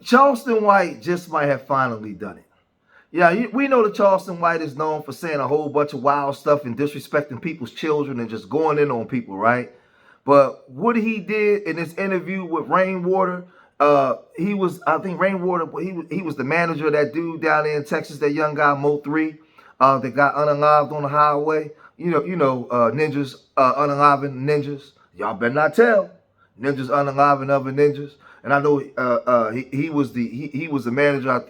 Charleston White just might have finally done it. Yeah, we know that Charleston White is known for saying a whole bunch of wild stuff and disrespecting people's children and just going in on people, right? But what he did in this interview with Rainwater, I think Rainwater, he was the manager of that dude down there in Texas, that young guy Mo3, that got unalived on the highway. Ninjas, unaliving ninjas. Y'all better not tell. Ninjas unaliving other ninjas. And I know he was the manager.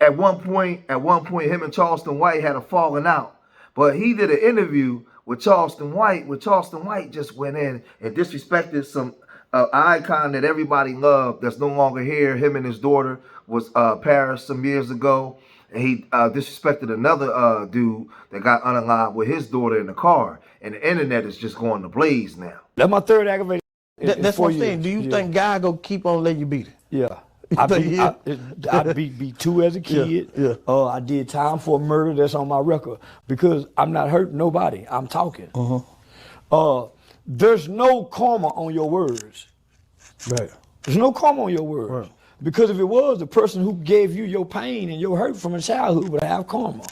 At one point, him and Charleston White had a falling out. But he did an interview with Charleston White, where Charleston White just went in and disrespected some icon that everybody loved that's no longer here. Him and his daughter was Paris some years ago. And he disrespected another dude that got unalived with his daughter in the car. And the internet is just going to blaze now. That's my third aggravated. That's what I'm saying. Do you think God gonna keep on letting you beat it? Yeah. I beat 2 as a kid. Yeah. I did time for a murder that's on my record because I'm not hurting nobody. I'm talking. There's no karma on your words. Right. There's no karma on your words. Right. Because if it was, the person who gave you your pain and your hurt from a childhood would have karma.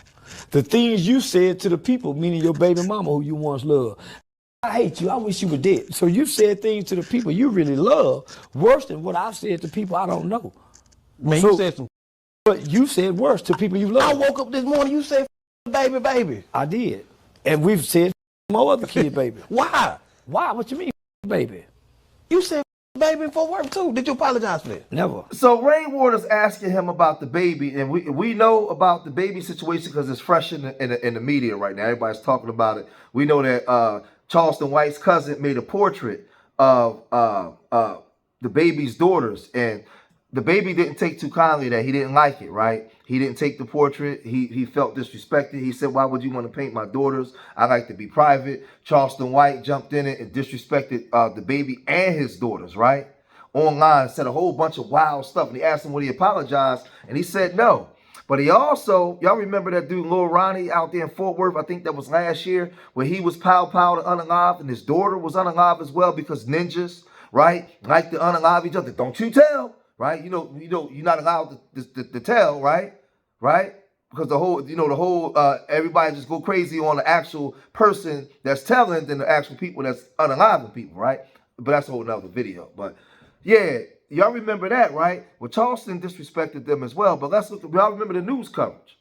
The things you said to the people, meaning your baby mama who you once loved. I hate you. I wish you were dead. So you said things to the people you really love worse than what I've said to people I don't know. Man, you said some. But you said worse to people you love. I woke up this morning, you said baby. I did. And we've said more other kid baby. Why? Why? What you mean, baby? You said baby before work too. Did you apologize for that? Never. So Rainwater's asking him about the baby, and we know about the baby situation because it's fresh in the media right now. Everybody's talking about it. We know that Charleston White's cousin made a portrait of the baby's daughters, and the baby didn't take too kindly that. He didn't like it, right? He didn't take the portrait. He felt disrespected. He said, why would you want to paint my daughters? I like to be private. Charleston White jumped in it and disrespected the baby and his daughters, right? Online, said a whole bunch of wild stuff. And he asked him would he apologize, and he said no. But he also, y'all remember that dude Lil Ronnie out there in Fort Worth, I think that was last year, where he was pow to unalive, and his daughter was unalive as well because ninjas, right, like to unalive each other. Don't you tell, right? You're not allowed to tell, right? Right? Because the whole, everybody just go crazy on the actual person that's telling than the actual people that's unaliving people, right? But that's a whole nother video. But yeah, y'all remember that, right? Well, Charleston disrespected them as well. But let's look. Y'all remember the news coverage.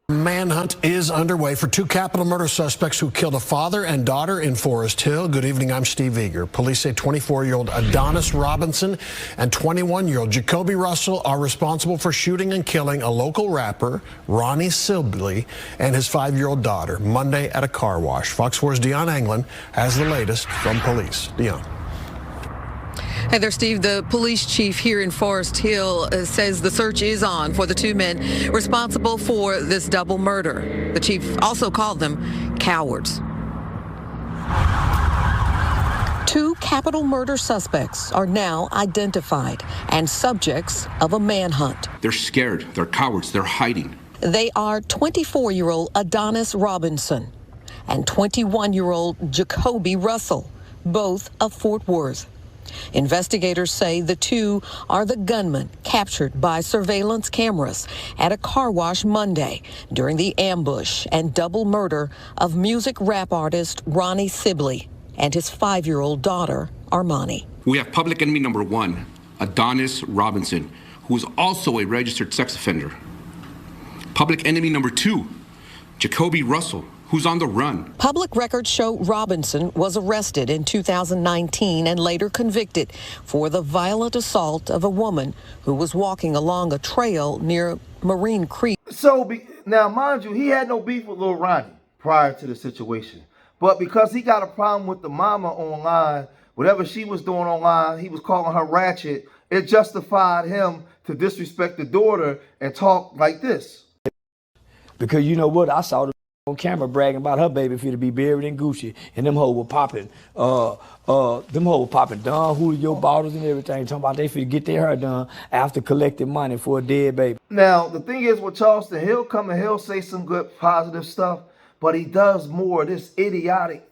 Manhunt is underway for 2 capital murder suspects who killed a father and daughter in Forest Hill. Good evening, I'm Steve Eager. Police say 24-year-old Adonis Robinson and 21-year-old Jacoby Russell are responsible for shooting and killing a local rapper, Ronnie Sibley, and his 5-year-old daughter Monday at a car wash. Fox 4's Dion Anglin has the latest from police. Dion. Hey there, Steve. The police chief here in Forest Hill says the search is on for the 2 men responsible for this double murder. The chief also called them cowards. 2 capital murder suspects are now identified and subjects of a manhunt. They're scared. They're cowards. They're hiding. They are 24-year-old Adonis Robinson and 21-year-old Jacoby Russell, both of Fort Worth. Investigators say the 2 are the gunmen captured by surveillance cameras at a car wash Monday during the ambush and double murder of music rap artist Ronnie Sibley and his 5-year-old daughter, Armani. We have public enemy number 1, Adonis Robinson, who is also a registered sex offender. Public enemy number 2, Jacoby Russell, who's on the run. Public records show Robinson was arrested in 2019 and later convicted for the violent assault of a woman who was walking along a trail near Marine Creek. So now, mind you, he had no beef with Lil Ronnie prior to the situation. But because he got a problem with the mama online, whatever she was doing online, he was calling her ratchet. It justified him to disrespect the daughter and talk like this. Because you know what? I saw the on camera bragging about her baby for to be buried in Gucci, and them hoes were popping. Them hoes were popping Don Julio bottles and everything, talking about they finna get their hair done after collecting money for a dead baby. Now the thing is with Charleston, he'll come and he'll say some good positive stuff, but he does more of this idiotic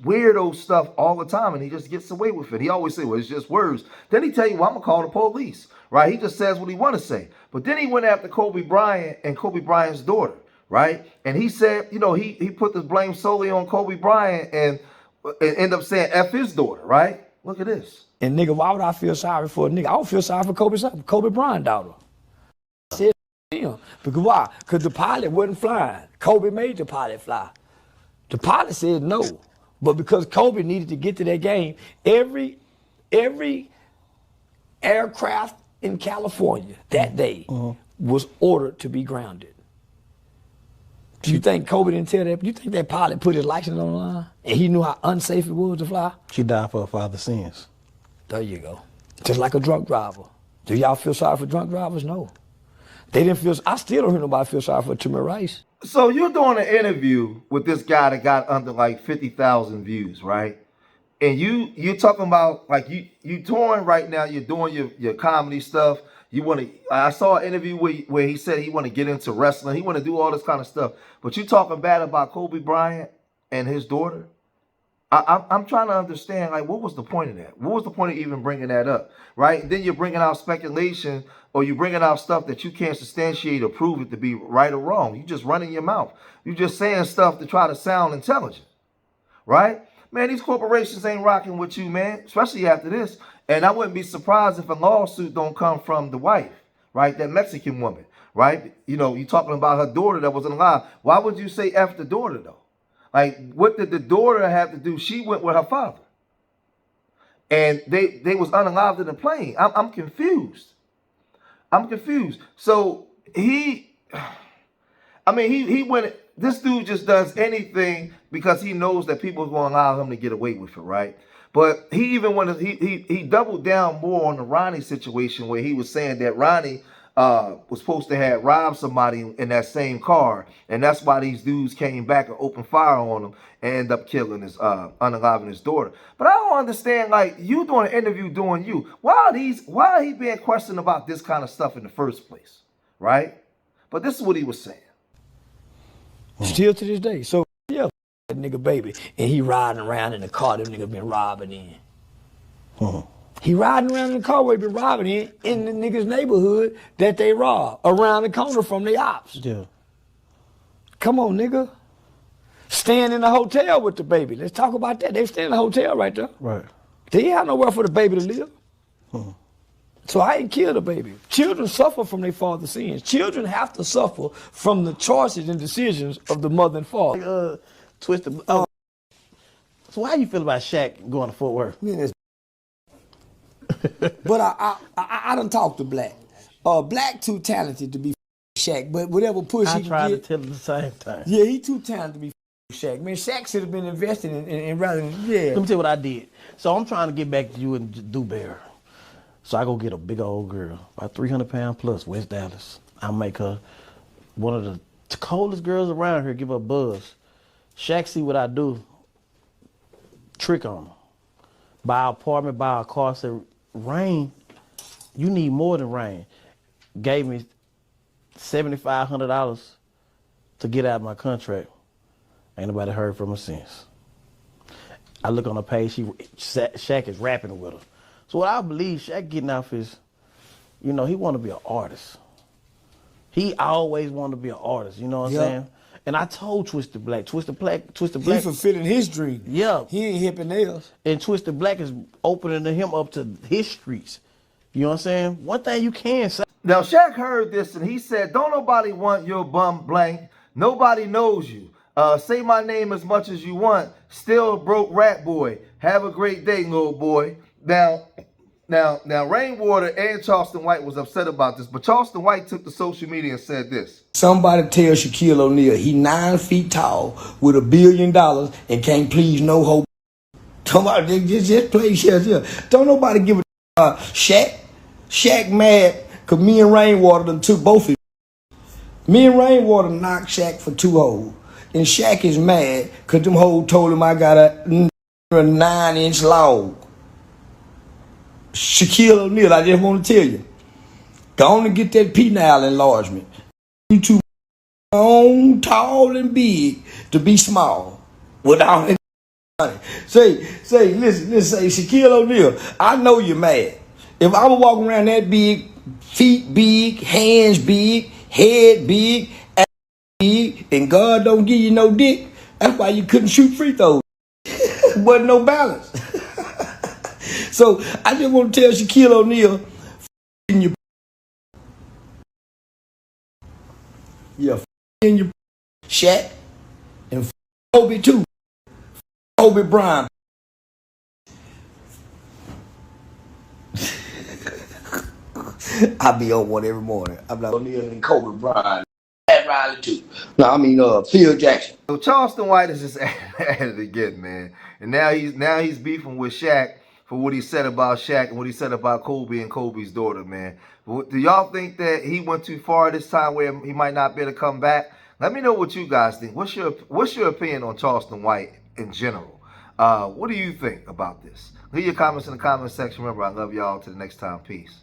weirdo stuff all the time, and he just gets away with it. He always say, well, it's just words. Then he tell you, well, I'm going to call the police, right? He just says what he want to say. But then he went after Kobe Bryant and Kobe Bryant's daughter, right? And he said, you know, he put the blame solely on Kobe Bryant and end up saying F his daughter, right? Look at this. And nigga, why would I feel sorry for a nigga? I don't feel sorry for Kobe Bryant's daughter. I said him. Because why? Because the pilot wasn't flying. Kobe made the pilot fly. The pilot said no. But because Kobe needed to get to that game, every aircraft in California that day was ordered to be grounded. Do you think Kobe didn't tell that? Do you think that pilot put his license on the line and he knew how unsafe it was to fly? She died for her father's sins. There you go. Just like a drunk driver. Do y'all feel sorry for drunk drivers? No. They didn't feel. I still don't hear nobody feel sorry for Tamir Rice. So you're doing an interview with this guy that got under like 50,000 views, right? And you're talking about like you touring right now. You're doing your comedy stuff. You want to. I saw an interview where he said he want to get into wrestling. He want to do all this kind of stuff. But you talking bad about Kobe Bryant and his daughter. I'm trying to understand, like, what was the point of that? What was the point of even bringing that up, right? And then you're bringing out speculation, or you're bringing out stuff that you can't substantiate or prove it to be right or wrong. You just running your mouth. You just saying stuff to try to sound intelligent, right? Man, these corporations ain't rocking with you, man, especially after this. And I wouldn't be surprised if a lawsuit don't come from the wife, right? That Mexican woman, right? You know, you talking about her daughter that wasn't alive. Why would you say F the daughter, though? Like, what did the daughter have to do? She went with her father. And they was unalived in the plane. I'm confused. I'm confused. So he went, this dude just does anything because he knows that people are going to allow him to get away with it, right? But he even went, he doubled down more on the Ronnie situation where he was saying that Ronnie was supposed to have robbed somebody in that same car, and that's why these dudes came back and opened fire on him and ended up killing his unaliving his daughter. But I don't understand, like, you doing an interview doing you. Why are he being questioned about this kind of stuff in the first place, right? But this is what he was saying. Still to this day. So yeah, that nigga baby, and he riding around in the car them nigga been robbing in. He riding around in the car where he been robbing in the niggas' neighborhood that they robbed around the corner from the ops. Yeah. Come on, nigga. Staying in the hotel with the baby. Let's talk about that. They stay in the hotel right there. Right. They ain't have nowhere for the baby to live. So I ain't killed the baby. Children suffer from their father's sins. Children have to suffer from the choices and decisions of the mother and father. Twisted. So how you feel about Shaq going to Fort Worth? But I done talked to Black. Black too talented to be Shaq, but whatever push he I can tried to get, tell him the same time. yeah, he too talented to be Shaq. Man, Shaq should have been investing in rather than, yeah. Let me tell you what I did. So I'm trying to get back to you and Dewberry. So I go get a big old girl, about 300 pounds plus, West Dallas. I make her one of the coldest girls around here, give her a buzz. Shaq see what I do, trick on her. Buy an apartment, buy a car, said, Rain, you need more than Rain. Gave me $7,500 to get out of my contract. Ain't nobody heard from her since. I look on her page, Shaq is rapping with her. So what I believe, Shaq getting off his, you know, he want to be an artist. He always wanted to be an artist, you know what I'm saying? And I told Twisted Black. He fulfilling his dream. Yeah. He ain't hipping else. And Twisted Black is opening him up to his streets. You know what I'm saying? One thing you can say. Now, Shaq heard this and he said, don't nobody want your bum blank. Nobody knows you. Say my name as much as you want. Still a broke rat boy. Have a great day, little boy. Now, Rainwater and Charleston White was upset about this, but Charleston White took to social media and said this. Somebody tell Shaquille O'Neal he 9 feet tall with $1 billion and can't please no hope. Somebody just play shit. Don't nobody give a Shaq. Shaq mad because me and Rainwater done took both of them. Me and Rainwater knocked Shaq for 2 holes. And Shaq is mad because them hoes told him I got a 9-inch log. Shaquille O'Neal, I just want to tell you, go on and get that penile enlargement. You too long, tall, and big to be small. Without Say, listen, say, Shaquille O'Neal, I know you're mad. If I was walking around that big, feet big, hands big, head big, ass big, and God don't give you no dick, that's why you couldn't shoot free throws. Wasn't no balance. So I just want to tell Shaquille O'Neal, in your in your Shaq and Kobe too. Kobe Bryant. I be on one every morning. I'm not O'Neal and Kobe Bryant. Pat Riley too. No, I mean Phil Jackson. So Charleston White is just at it again, man. And now he's beefing with Shaq for what he said about Shaq and what he said about Kobe and Kobe's daughter, man. Do y'all think that he went too far this time where he might not be able to come back? Let me know what you guys think. What's your opinion on Charleston White in general? What do you think about this? Leave your comments in the comment section. Remember, I love y'all. Till the next time. Peace.